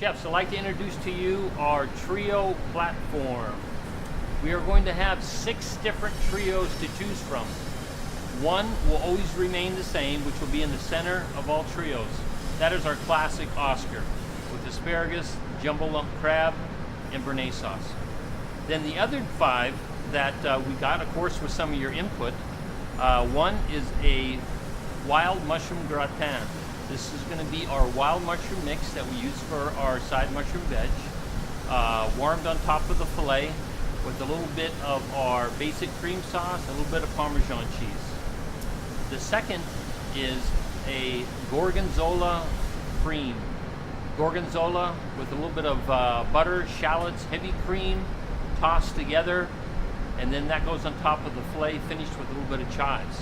Chefs, I'd like to introduce to you our trio platform. We are going to have 6 different trios to choose from. One will always remain the same, which will be in the center of all trios. That is our classic Oscar with asparagus, jumbo lump crab, and béarnaise sauce. Then the other 5 that we got, of course, with some of your input. One is a wild mushroom gratin. This is going to be our wild mushroom mix that we use for our side mushroom veg, warmed on top of the filet with a little bit of our basic cream sauce, a little bit of Parmesan cheese. The second is a gorgonzola cream. Gorgonzola with a little bit of butter, shallots, heavy cream, tossed together, and then that goes on top of the filet, finished with a little bit of chives.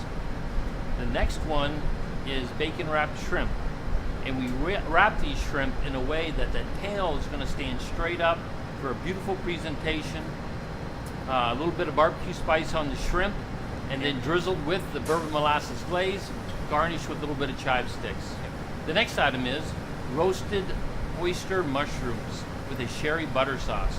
The next one is bacon wrapped shrimp, and we wrap these shrimp in a way that the tail is going to stand straight up for a beautiful presentation. A little bit of barbecue spice on the shrimp, and then drizzled with the bourbon molasses glaze, garnished with a little bit of chive sticks. The next item is roasted oyster mushrooms with a sherry butter sauce.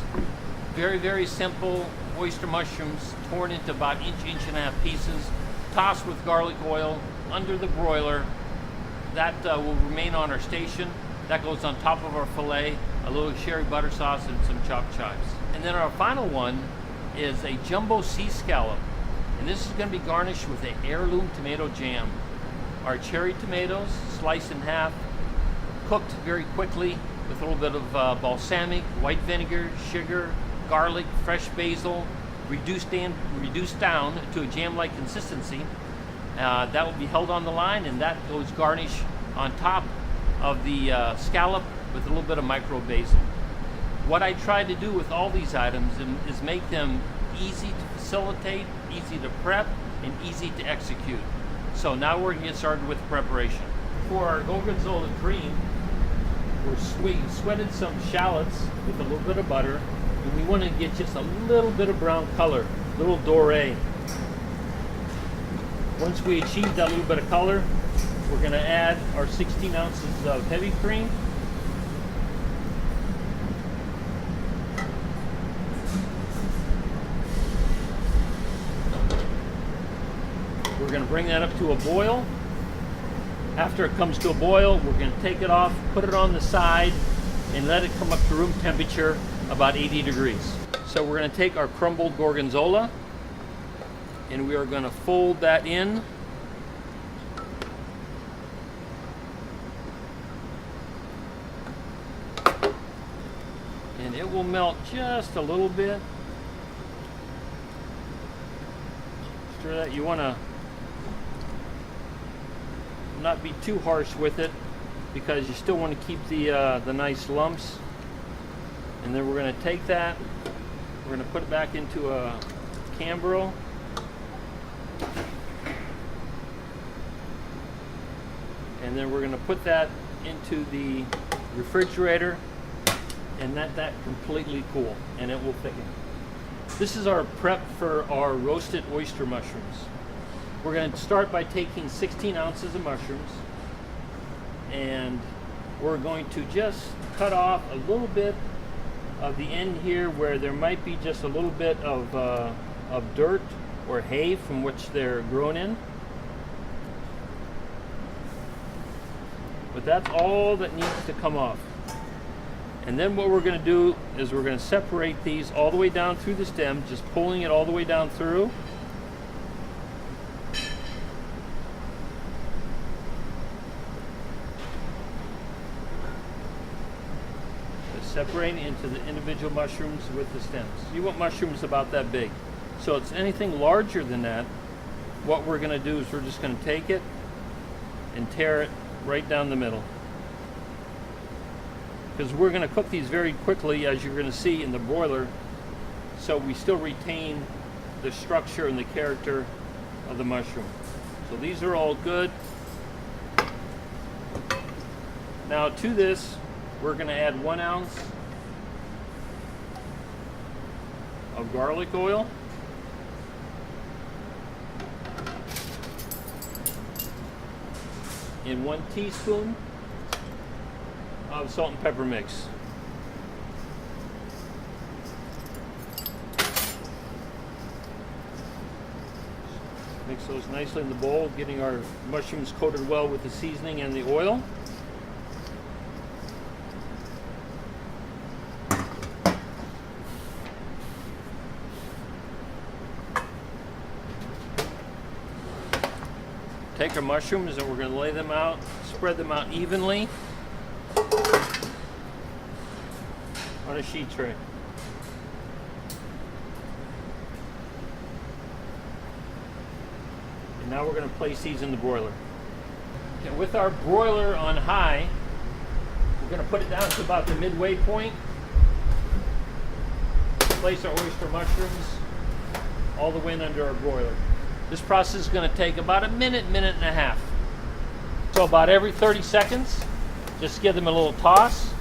Very, very simple oyster mushrooms torn into about inch and a half pieces, tossed with garlic oil under the broiler. That will remain on our station. That goes on top of our filet, a little sherry butter sauce, and some chopped chives. And then our final one is a jumbo sea scallop. And this is going to be garnished with an heirloom tomato jam. Our cherry tomatoes, sliced in half, cooked very quickly with a little bit of balsamic, white vinegar, sugar, garlic, fresh basil, reduced down to a jam-like consistency. That will be held on the line, and that goes garnished on top of the scallop with a little bit of micro basil. What I try to do with all these items is make them easy to facilitate, easy to prep, and easy to execute. So now we're going to get started with the preparation. For our gorgonzola cream, we sweated some shallots with a little bit of butter, and we want to get just a little bit of brown color, a little doré. Once we achieve that little bit of color, we're going to add our 16 ounces of heavy cream. We're going to bring that up to a boil. After it comes to a boil, we're going to take it off, put it on the side, and let it come up to room temperature, about 80 degrees. So we're going to take our crumbled gorgonzola, and we are going to fold that in. And it will melt just a little bit. Stir that. You want to not be too harsh with it, because you still want to keep the nice lumps. And then we're going to take that, we're going to put it back into a Cambro. And then we're going to put that into the refrigerator and let that completely cool, and it will thicken. This is our prep for our roasted oyster mushrooms. We're going to start by taking 16 ounces of mushrooms, and we're going to just cut off a little bit of the end here where there might be just a little bit of dirt or hay from which they're grown in. But that's all that needs to come off. And then what we're going to do is we're going to separate these all the way down through the stem, just pulling it all the way down through. Separating into the individual mushrooms with the stems. You want mushrooms about that big. So it's anything larger than that, what we're going to do is we're just going to take it and tear it right down the middle. Because we're going to cook these very quickly, as you're going to see in the broiler, so we still retain the structure and the character of the mushroom. So these are all good. Now to this, we're going to add 1 ounce of garlic oil, and 1 teaspoon of salt and pepper mix. Mix those nicely in the bowl, getting our mushrooms coated well with the seasoning and the oil. Take our mushrooms and we're going to lay them out, spread them out evenly on a sheet tray. And now we're going to place these in the broiler. And with our broiler on high, we're going to put it down to about the midway point. Place our oyster mushrooms all the way in under our broiler. This process is going to take about a minute, minute and a half. So about every 30 seconds, just give them a little toss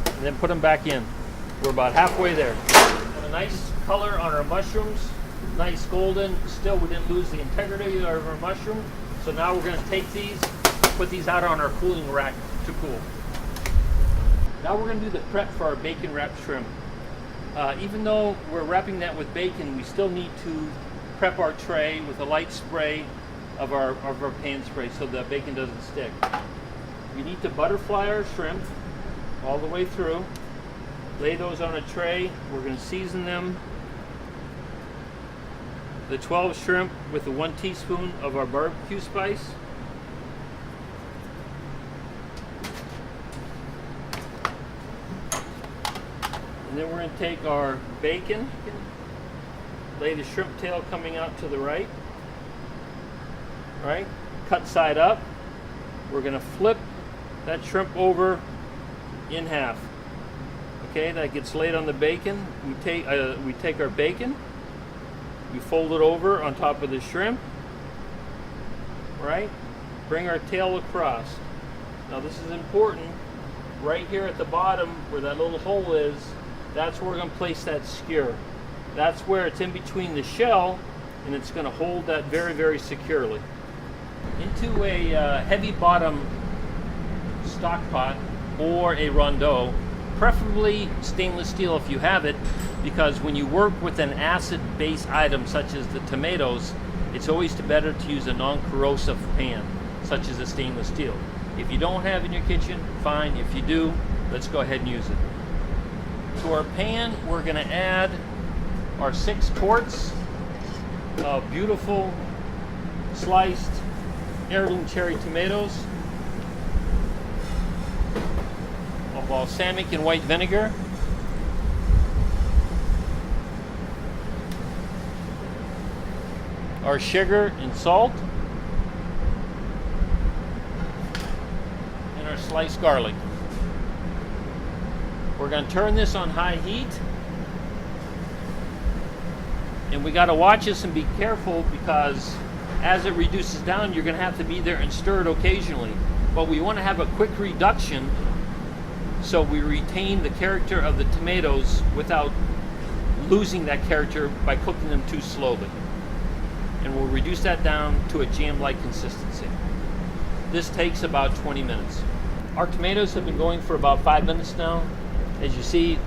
and then put them back in. We're about halfway there. Got a nice color on our mushrooms, nice golden. Still, we didn't lose the integrity of our mushroom. So now we're going to take these, put these out on our cooling rack to cool. Now we're going to do the prep for our bacon wrapped shrimp. Even though we're wrapping that with bacon, we still need to prep our tray with a light spray of our pan spray so the bacon doesn't stick. We need to butterfly our shrimp all the way through. Lay those on a tray. We're going to season them. The 12 shrimp with the 1 teaspoon of our barbecue spice. And then we're going to take our bacon. Lay the shrimp tail coming out to the right. Right? Cut side up. We're going to flip that shrimp over in half. Okay, that gets laid on the bacon. We take our bacon. We fold it over on top of the shrimp. Right? Bring our tail across. Now this is important. Right here at the bottom where that little hole is, that's where we're going to place that skewer. That's where it's in between the shell, and it's going to hold that very, very securely. Into a heavy bottom stock pot or a rondeau, preferably stainless steel if you have it, because when you work with an acid-based item such as the tomatoes, it's always better to use a non-corrosive pan, such as a stainless steel. If you don't have it in your kitchen, fine. If you do, let's go ahead and use it. To our pan, we're going to add our 6 quarts of beautiful sliced heirloom cherry tomatoes, of balsamic and white vinegar, our sugar and salt, and our sliced garlic. We're going to turn this on high heat. And we got to watch this and be careful, because as it reduces down, you're going to have to be there and stir it occasionally. But we want to have a quick reduction so we retain the character of the tomatoes without losing that character by cooking them too slowly. And we'll reduce that down to a jam-like consistency. This takes about 20 minutes. Our tomatoes have been going for about 5 minutes now. As you see,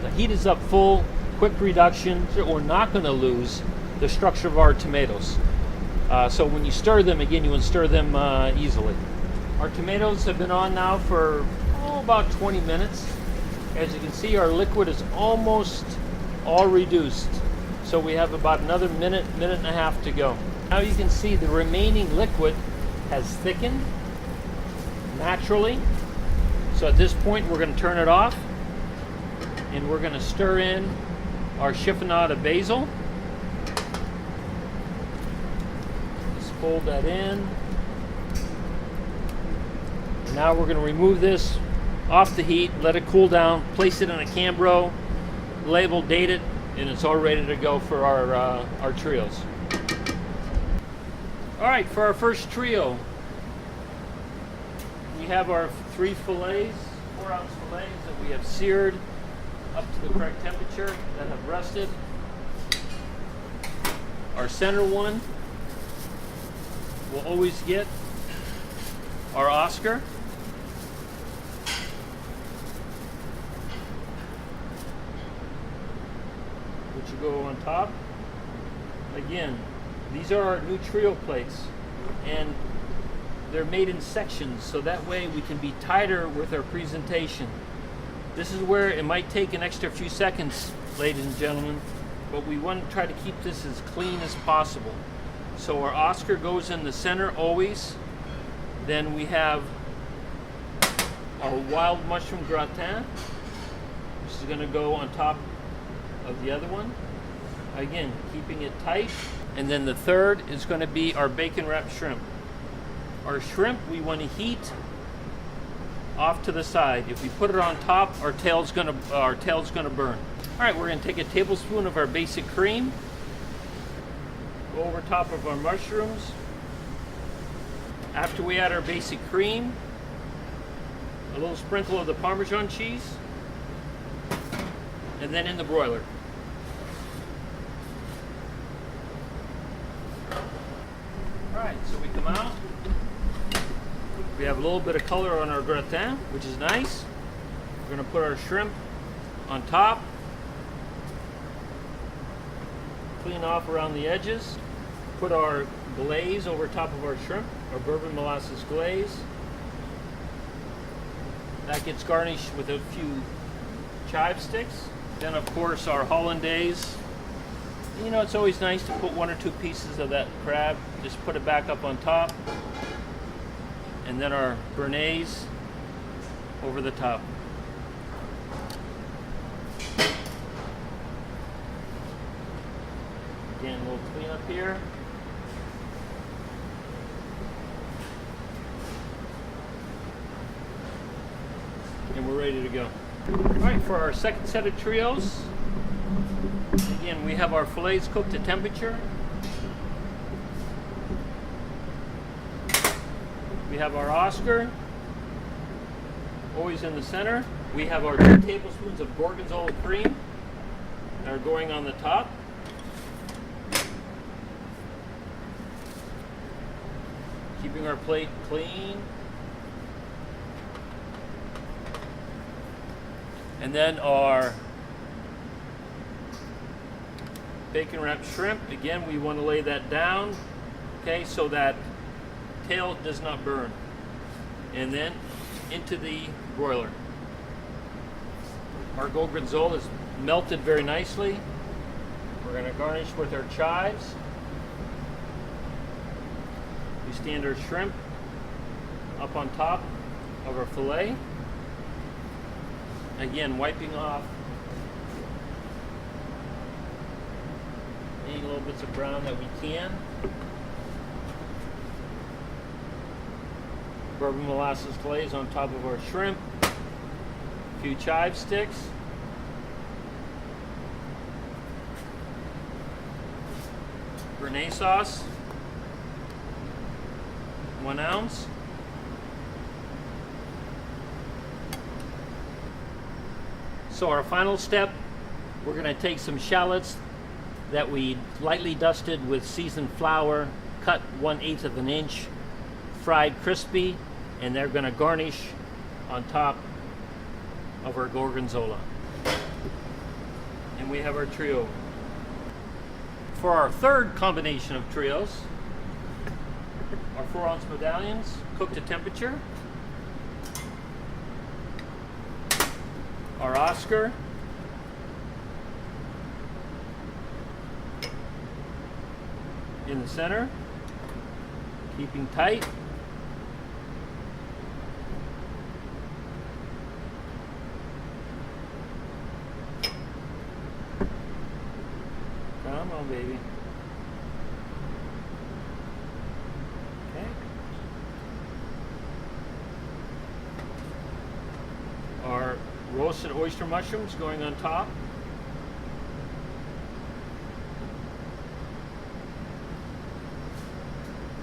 the heat is up full. Quick reduction. We're not going to lose the structure of our tomatoes. So when you stir them, again, you want to stir them easily. Our tomatoes have been on now for about 20 minutes. As you can see, our liquid is almost all reduced. So we have about another minute, minute and a half to go. Now you can see the remaining liquid has thickened naturally. So at this point, we're going to turn it off, and we're going to stir in our chiffonade of basil. Just fold that in. And now we're going to remove this off the heat, let it cool down, place it in a Cambro, label, date it, and it's all ready to go for our trios. All right, for our first trio, we have our 3 fillets, 4-ounce fillets that we have seared up to the correct temperature, that have rested. Our center one will always get our Oscar. Which will go on top. Again, these are our new trio plates, and they're made in sections, so that way we can be tighter with our presentation. This is where it might take an extra few seconds, ladies and gentlemen, but we want to try to keep this as clean as possible. So our Oscar goes in the center always. Then we have our wild mushroom gratin, which is going to go on top of the other one. Again, keeping it tight. And then the third is going to be our bacon wrapped shrimp. Our shrimp we want to heat off to the side. If we put it on top, our tail's gonna burn. All right, we're gonna take a tablespoon of our basic cream, go over top of our mushrooms. After we add our basic cream, a little sprinkle of the Parmesan cheese, and then in the broiler. All right, so we come out. We have a little bit of color on our gratin, which is nice. We're going to put our shrimp on top. Clean off around the edges. Put our glaze over top of our shrimp, our bourbon molasses glaze. That gets garnished with a few chive sticks. Then of course our hollandaise. You know, it's always nice to put 1 or 2 pieces of that crab. Just put it back up on top. And then our béarnaise over the top. Again, a little clean up here. And we're ready to go. All right, for our second set of trios, again, we have our fillets cooked to temperature. We have our Oscar, always in the center. We have our 2 tablespoons of gorgonzola cream that are going on the top. Keeping our plate clean. And then our bacon wrapped shrimp. Again, we want to lay that down, okay, so that tail does not burn. And then into the broiler. Our gorgonzola is melted very nicely. We're going to garnish with our chives. We stand our shrimp up on top of our fillet. Again, wiping off any little bits of brown that we can. Bourbon molasses glaze on top of our shrimp. A few chive sticks. Béarnaise sauce. 1 ounce. So our final step, we're going to take some shallots that we lightly dusted with seasoned flour, cut 1/8 of an inch, fried crispy, and they're going to garnish on top of our gorgonzola. And we have our trio. For our third combination of trios, our 4-ounce medallions cooked to temperature, our Oscar, in the center, keeping tight. Come on, baby. Okay. Our roasted oyster mushrooms going on top.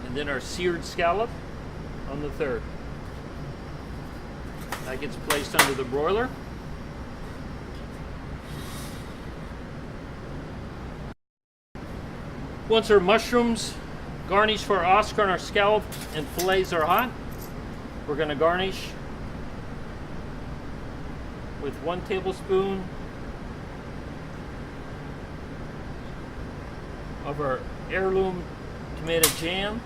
And then our seared scallop on the third. That gets placed under the broiler. Once our mushrooms garnished for our Oscar and our scallop and fillets are hot, we're going to garnish with 1 tablespoon of our heirloom tomato jam.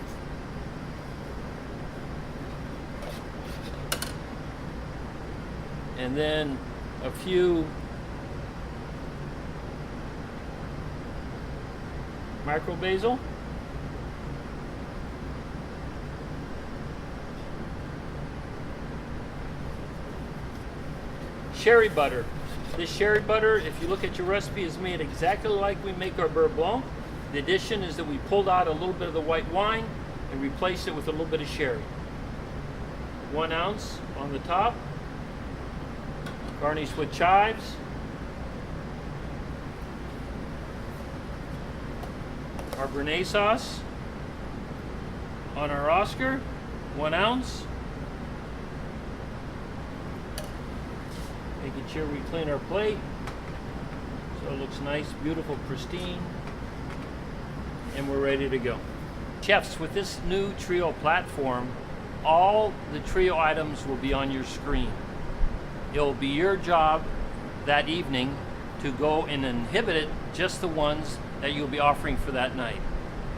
And then a few micro basil. Sherry butter. This sherry butter, if you look at your recipe, is made exactly like we make our beurre blanc. The addition is that we pulled out a little bit of the white wine and replaced it with a little bit of sherry. 1 ounce on the top. Garnish with chives. Our Béarnaise sauce on our Oscar, 1 ounce. Making sure we clean our plate so it looks nice, beautiful, pristine, and we're ready to go. Chefs, with this new Trio platform, all the Trio items will be on your screen. It'll be your job that evening to go and inhibit just the ones that you'll be offering for that night.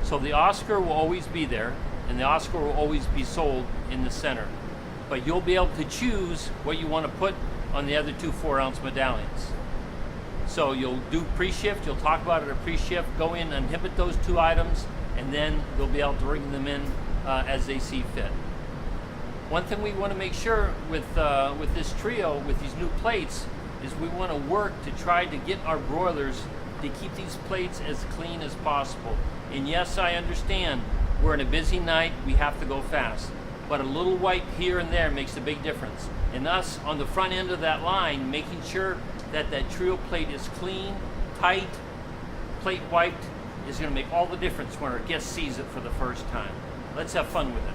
So the Oscar will always be there, and the Oscar will always be sold in the center. But you'll be able to choose what you want to put on the other 2 4-ounce medallions. So you'll do pre-shift, you'll talk about it at pre-shift, go in and inhibit those 2 items, and then you'll be able to bring them in as they see fit. One thing we want to make sure with this Trio, with these new plates, is we want to work to try to get our broilers to keep these plates as clean as possible. And yes, I understand we're in a busy night, we have to go fast, but a little wipe here and there makes a big difference. And us on the front end of that line, making sure that that Trio plate is clean, tight, plate wiped, is going to make all the difference when our guest sees it for the first time. Let's have fun with it.